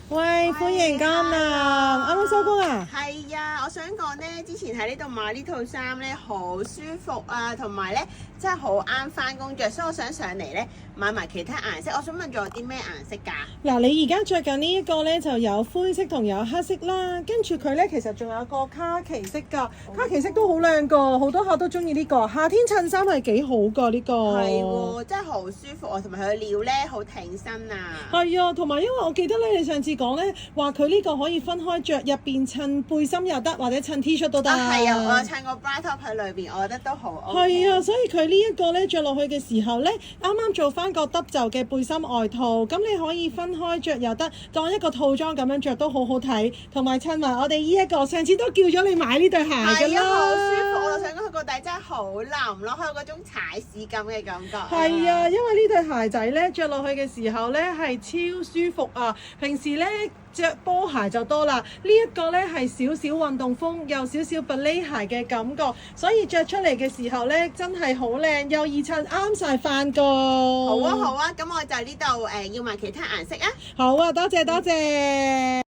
喂，歡迎光臨，啱啱收工啊？係啊，我想講咧，之前喺呢度買呢套衫咧，好舒服啊，同埋咧真係好啱翻工着，所以我想上嚟咧買埋其他顏色。我想問仲有啲咩顏色㗎？嗱，你而家着緊呢一個咧就有灰色同有黑色啦，跟住佢咧其實仲有個卡其色㗎，卡其色都好靚㗎，好多客都中意呢個夏天襯衫係幾好㗎呢個。係喎，真係好舒服啊，同埋佢嘅料咧好挺身啊。係啊，同埋因為我記得咧，你上次講咧話佢呢個可以分開着，入邊襯背心又得，或者襯 T 恤都得。係啊，我有襯個 bra top 喺裏邊，我覺得都好 OK。係啊，所以佢呢一個咧着落去嘅時候咧，啱啱做翻個得袖嘅背心外套，咁你可以分開着又得，當一個套裝咁樣着都好好睇，同埋襯埋我哋呢一個，上次都叫咗你買呢對鞋㗎啦。係啊，好舒服，我就想講佢個底真係好腍咯，佢有嗰種踩屎感嘅感覺。係啊，因為呢對鞋仔咧着落去嘅時候咧係超舒服啊！平時咧着波鞋就多啦，呢一個咧係少少運動風，又少少 ballet 鞋嘅感覺，所以着出嚟嘅時候咧真係好靚，又易襯，啱晒返工。好啊好啊，咁我就呢度要埋其他顏色啊。好啊，多謝多謝。